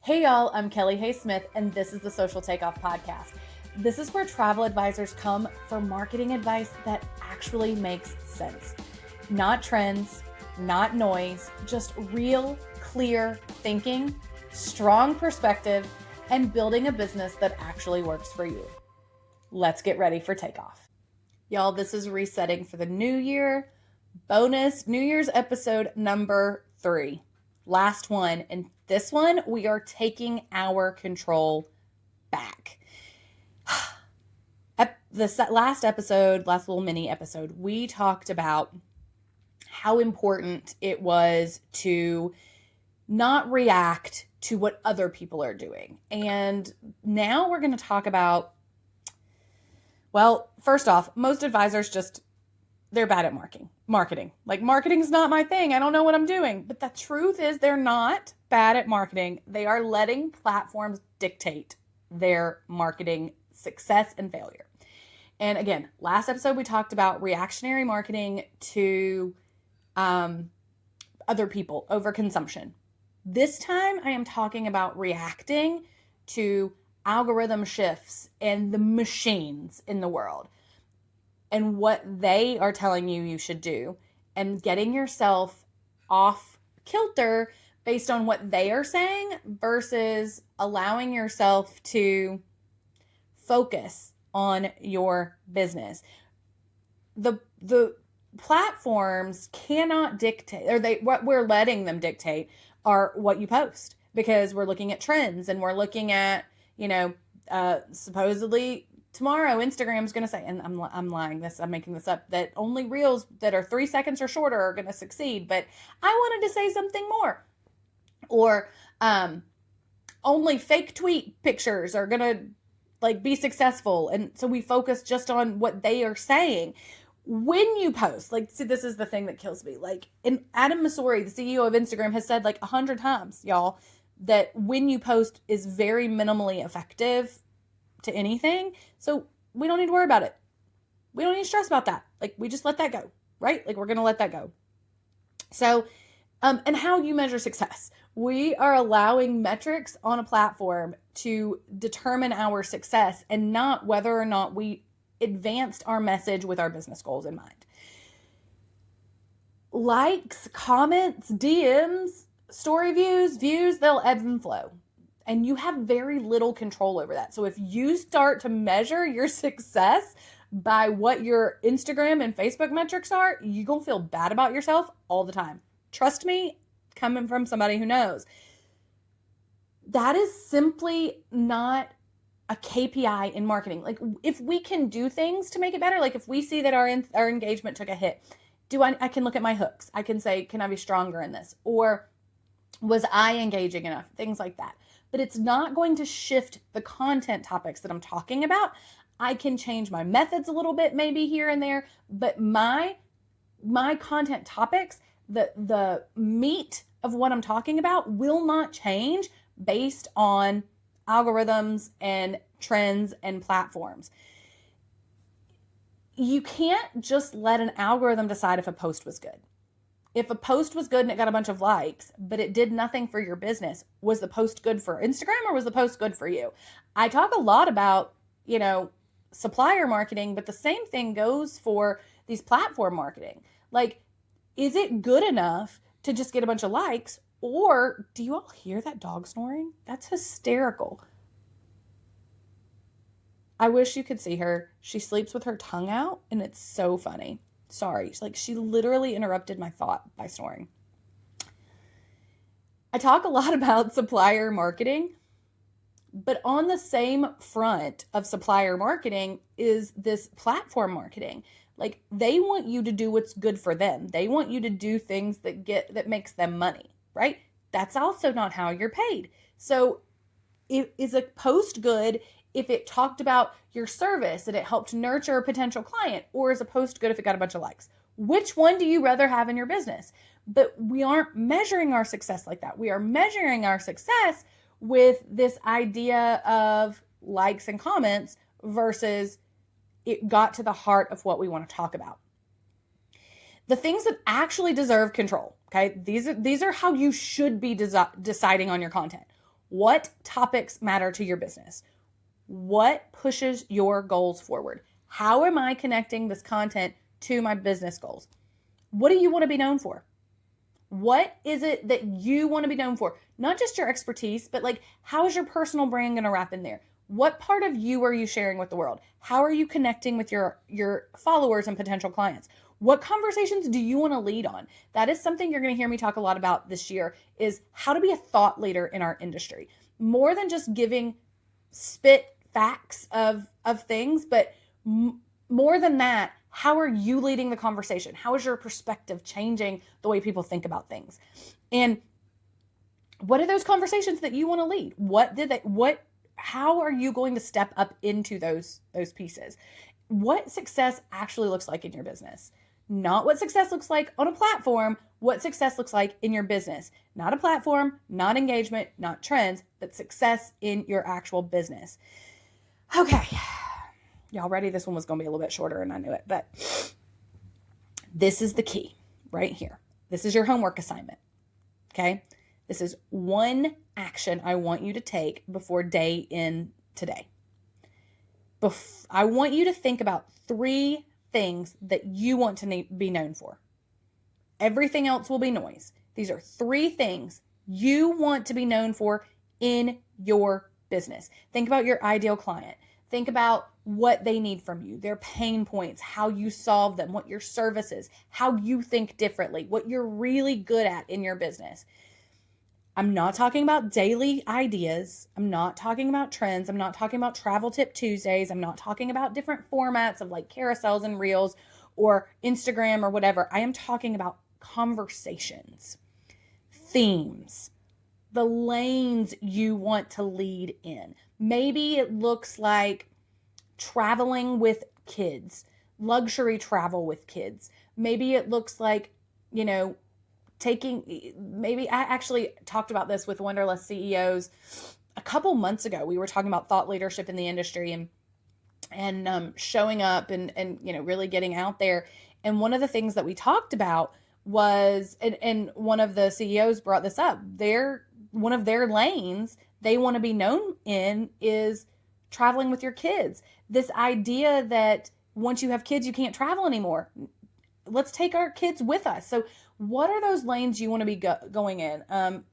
Hey y'all, I'm Kelli Hayes Smith, and this is the Social Takeoff Podcast. This is where travel advisors come for marketing advice that actually makes sense. Not trends, not noise, just real, clear thinking, strong perspective, and building a business that actually works for you. Let's get ready for takeoff. Y'all, this is resetting for the new year. Bonus New Year's episode number 3. Last one. And this one, we are taking our control back. The last little mini episode, we talked about how important it was to not react to what other people are doing. And now we're going to talk about, well, first off, most advisors they're bad at marketing. Like, marketing's not my thing. I don't know what I'm doing. But the truth is they're not bad at marketing. They are letting platforms dictate their marketing success and failure. And again, last episode we talked about reactionary marketing to other people, overconsumption. This time I am talking about reacting to algorithm shifts and the machines in the world and what they are telling you should do, and getting yourself off kilter based on what they are saying versus allowing yourself to focus on your business. The platforms cannot dictate, or what we're letting them dictate are what you post, because we're looking at trends and we're looking at, supposedly tomorrow Instagram's going to say, and I'm lying this, I'm making this up, that only reels that are 3 seconds or shorter are going to succeed. But I wanted to say something more. Or only fake tweet pictures are going to be successful. And so we focus just on what they are saying. When you post, see, this is the thing that kills me. And Adam Mosseri, the CEO of Instagram, has said 100 times, y'all, that when you post is very minimally effective to anything. So we don't need to worry about it. We don't need to stress about that. We just let that go, right? We're going to let that go. So, and how you measure success. We are allowing metrics on a platform to determine our success and not whether or not we advanced our message with our business goals in mind. Likes, comments, DMs, story views, they'll ebb and flow. And you have very little control over that. So if you start to measure your success by what your Instagram and Facebook metrics are, you're going to feel bad about yourself all the time. Trust me, coming from somebody who knows. That is simply not a KPI in marketing. If we can do things to make it better, if we see that our engagement took a hit, I can look at my hooks. I can say, can I be stronger in this? Or was I engaging enough? Things like that. But it's not going to shift the content topics that I'm talking about. I can change my methods a little bit, maybe here and there, but my content topics, the meat of what I'm talking about will not change based on algorithms and trends and platforms. You can't just let an algorithm decide if a post was good. If a post was good and it got a bunch of likes, but it did nothing for your business, was the post good for Instagram or was the post good for you? I talk a lot about, supplier marketing, but the same thing goes for these platform marketing. Is it good enough to just get a bunch of likes, or do you all hear that dog snoring? That's hysterical. I wish you could see her. She sleeps with her tongue out, and it's so funny. Sorry. She literally interrupted my thought by snoring. I talk a lot about supplier marketing, but on the same front of supplier marketing is this platform marketing. They want you to do what's good for them. They want you to do things that makes them money, right? That's also not how you're paid. So is a post good if it talked about your service and it helped nurture a potential client, or is a post good if it got a bunch of likes? Which one do you rather have in your business? But we aren't measuring our success like that. We are measuring our success with this idea of likes and comments versus it got to the heart of what we want to talk about. The things that actually deserve control, okay? These are how you should be deciding on your content. What topics matter to your business? What pushes your goals forward? How am I connecting this content to my business goals? What do you want to be known for? What is it that you want to be known for? Not just your expertise, but like, how is your personal brand going to wrap in there? What part of you are you sharing with the world? How are you connecting with your followers and potential clients? What conversations do you want to lead on? That is something you're going to hear me talk a lot about this year, is how to be a thought leader in our industry. More than just giving spit facts of things, but more than that, how are you leading the conversation? How is your perspective changing the way people think about things? And what are those conversations that you want to lead? How are you going to step up into those pieces? What success actually looks like in your business? Not what success looks like on a platform, what success looks like in your business. Not a platform, not engagement, not trends, but success in your actual business. Okay. Y'all ready? This one was going to be a little bit shorter and I knew it, but this is the key right here. This is your homework assignment. Okay. This is one action I want you to take before day in today. I want you to think about 3 things that you want to be known for. Everything else will be noise. These are 3 things you want to be known for in your business. Think about your ideal client. Think about what they need from you, their pain points, how you solve them, what your service is, how you think differently, what you're really good at in your business. I'm not talking about daily ideas. I'm not talking about trends. I'm not talking about travel tip Tuesdays. I'm not talking about different formats of like carousels and reels or Instagram or whatever. I am talking about conversations, themes, the lanes you want to lead in. Maybe it looks like traveling with kids, luxury travel with kids. Maybe it looks like, maybe I actually talked about this with Wonderlust CEOs a couple months ago. We were talking about thought leadership in the industry and showing up and really getting out there. And one of the things that we talked about was, and one of the CEOs brought this up, one of their lanes they want to be known in is traveling with your kids. This idea that once you have kids, you can't travel anymore. Let's take our kids with us. So what are those lanes you want to be going in?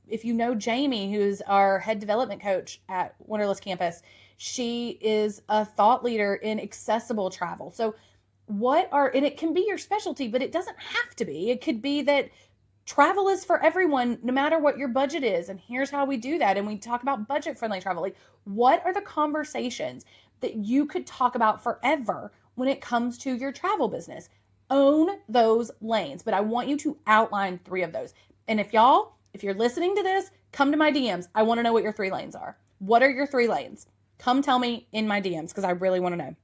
If you know Jamie, who's our head development coach at Wonderlust Campus, she is a thought leader in accessible travel. So and it can be your specialty, but it doesn't have to be. It could be that travel is for everyone, no matter what your budget is. And here's how we do that. And we talk about budget-friendly travel. Like, what are the conversations that you could talk about forever when it comes to your travel business? Own those lanes, but I want you to outline 3 of those. And if you're listening to this, come to my DMs. I want to know what your 3 lanes are. What are your 3 lanes? Come tell me in my DMs because I really want to know.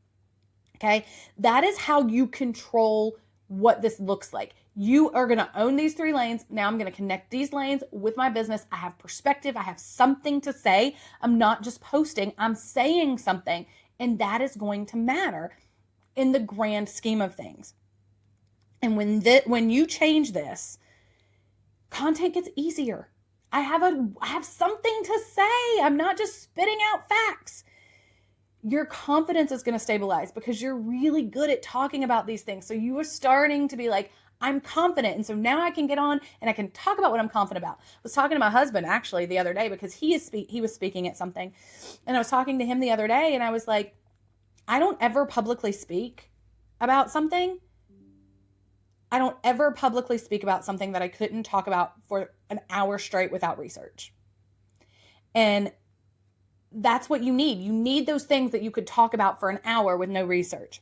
Okay. That is how you control what this looks like. You are going to own these 3 lanes. Now I'm going to connect these lanes with my business. I have perspective. I have something to say. I'm not just posting. I'm saying something, and that is going to matter in the grand scheme of things. And when you change this, content gets easier. I have something to say. I'm not just spitting out facts. Your confidence is going to stabilize because you're really good at talking about these things. So you are starting to be like, I'm confident. And so now I can get on and I can talk about what I'm confident about. I was talking to my husband actually the other day because he was speaking at something. And I was talking to him the other day and I was like, I don't ever publicly speak about something. I don't ever publicly speak about something that I couldn't talk about for an hour straight without research. And that's what you need. You need those things that you could talk about for an hour with no research.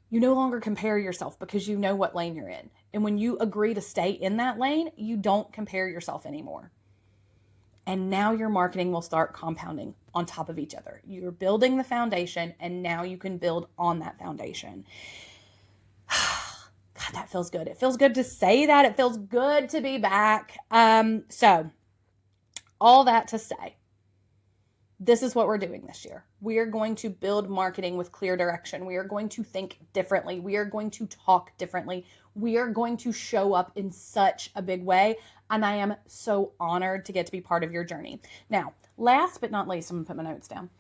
You no longer compare yourself because you know what lane you're in. And when you agree to stay in that lane, you don't compare yourself anymore. And now your marketing will start compounding on top of each other. You're building the foundation, and now you can build on that foundation. God, that feels good. It feels good to say that. It feels good to be back. So all that to say, this is what we're doing this year. We are going to build marketing with clear direction. We are going to think differently. We are going to talk differently. We are going to show up in such a big way. And I am so honored to get to be part of your journey. Now, last but not least, I'm going to put my notes down.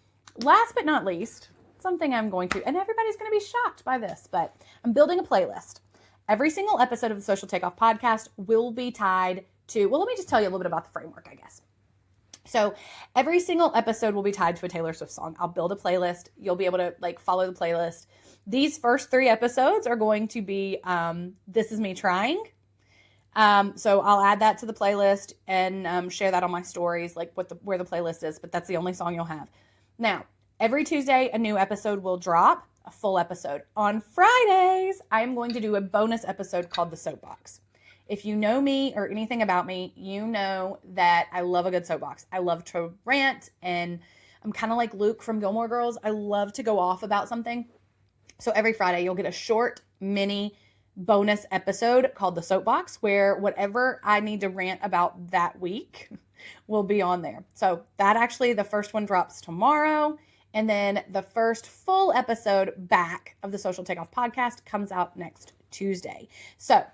Last but not least, something I'm going to, and everybody's going to be shocked by this, but I'm building a playlist. Every single episode of the Social Takeoff Podcast will be tied to, well, let me just tell you a little bit about the framework, I guess. So every single episode will be tied to a Taylor Swift song. I'll build a playlist. You'll be able to follow the playlist. These first 3 episodes are going to be This Is Me Trying. So I'll add that to the playlist and share that on my stories, where the playlist is, but that's the only song you'll have. Now, every Tuesday, a new episode will drop, a full episode. On Fridays, I'm going to do a bonus episode called The Soapbox. If you know me or anything about me, you know that I love a good soapbox. I love to rant, and I'm kind of like Luke from Gilmore Girls. I love to go off about something. So every Friday, you'll get a short, mini bonus episode called The Soapbox, where whatever I need to rant about that week will be on there. So that actually, the first one drops tomorrow. And then the first full episode back of the Social Takeoff Podcast comes out next Tuesday. So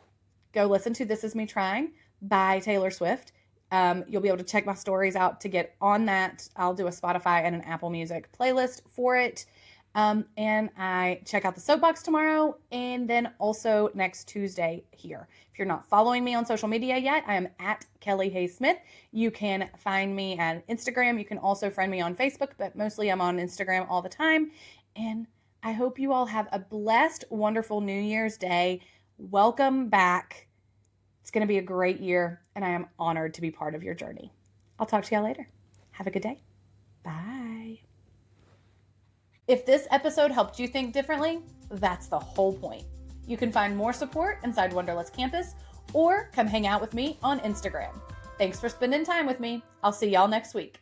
go listen to This Is Me Trying by Taylor Swift. You'll be able to check my stories out to get on that. I'll do a Spotify and an Apple Music playlist for it. And I check out the Soapbox tomorrow and then also next Tuesday here. If you're not following me on social media yet, I am at Kelli Hayes Smith. You can find me at Instagram. You can also friend me on Facebook, but mostly I'm on Instagram all the time. And I hope you all have a blessed, wonderful New Year's Day. Welcome back. It's going to be a great year, and I am honored to be part of your journey. I'll talk to y'all later. Have a good day. Bye. If this episode helped you think differently, that's the whole point. You can find more support inside Wonderlust Campus or come hang out with me on Instagram. Thanks for spending time with me. I'll see y'all next week.